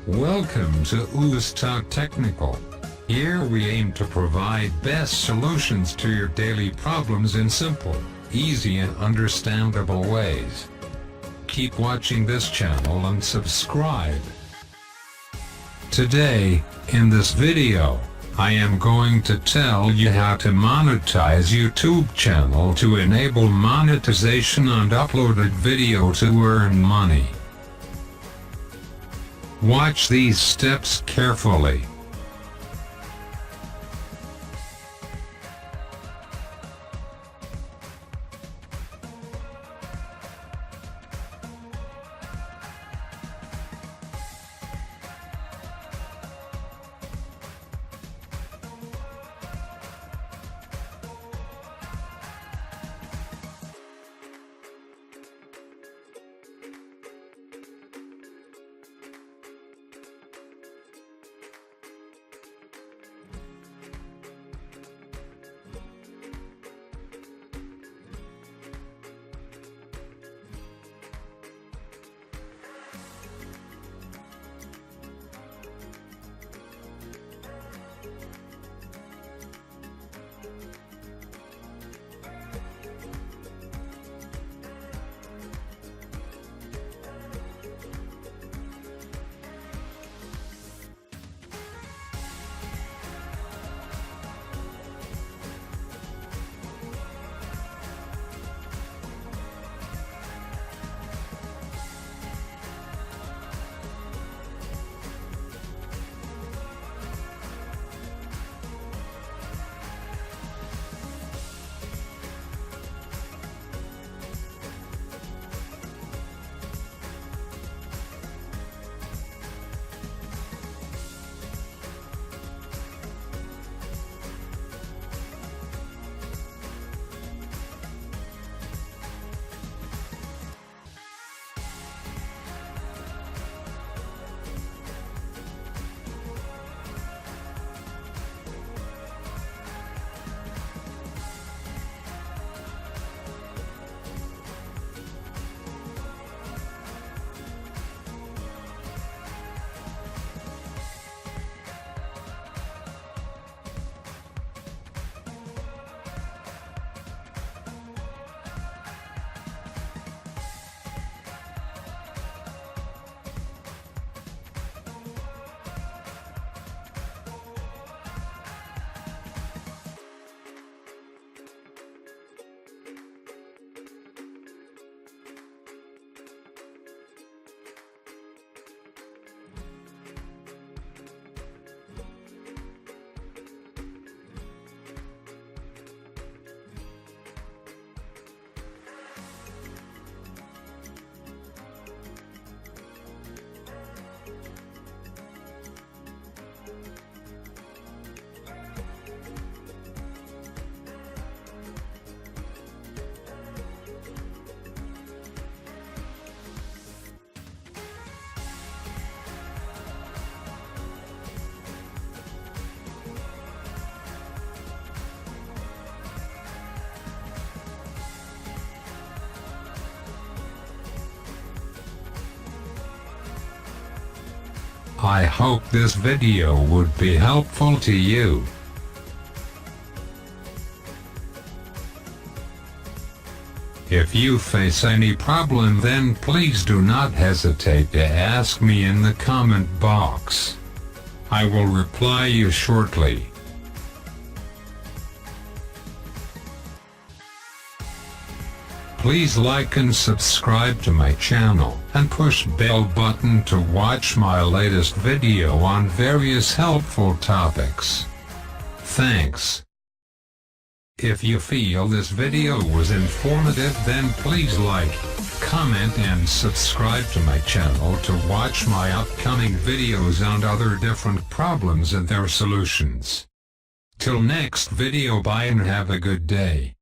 Welcome to Ustaad Technical. Here we aim to provide best solutions to your daily problems in simple, easy and understandable ways. Keep watching this channel and subscribe. Today, in this video, I am going to tell you how to monetize YouTube channel to enable monetization on uploaded video to earn money. Watch these steps carefully. I hope this video would be helpful to you. If you face any problem, then please do not hesitate to ask me in the comment box. I will reply you shortly. Please like and subscribe to my channel, and push bell button to watch my latest video on various helpful topics. Thanks. If you feel this video was informative, then please like, comment and subscribe to my channel to watch my upcoming videos on other different problems and their solutions. Till next video, bye and have a good day.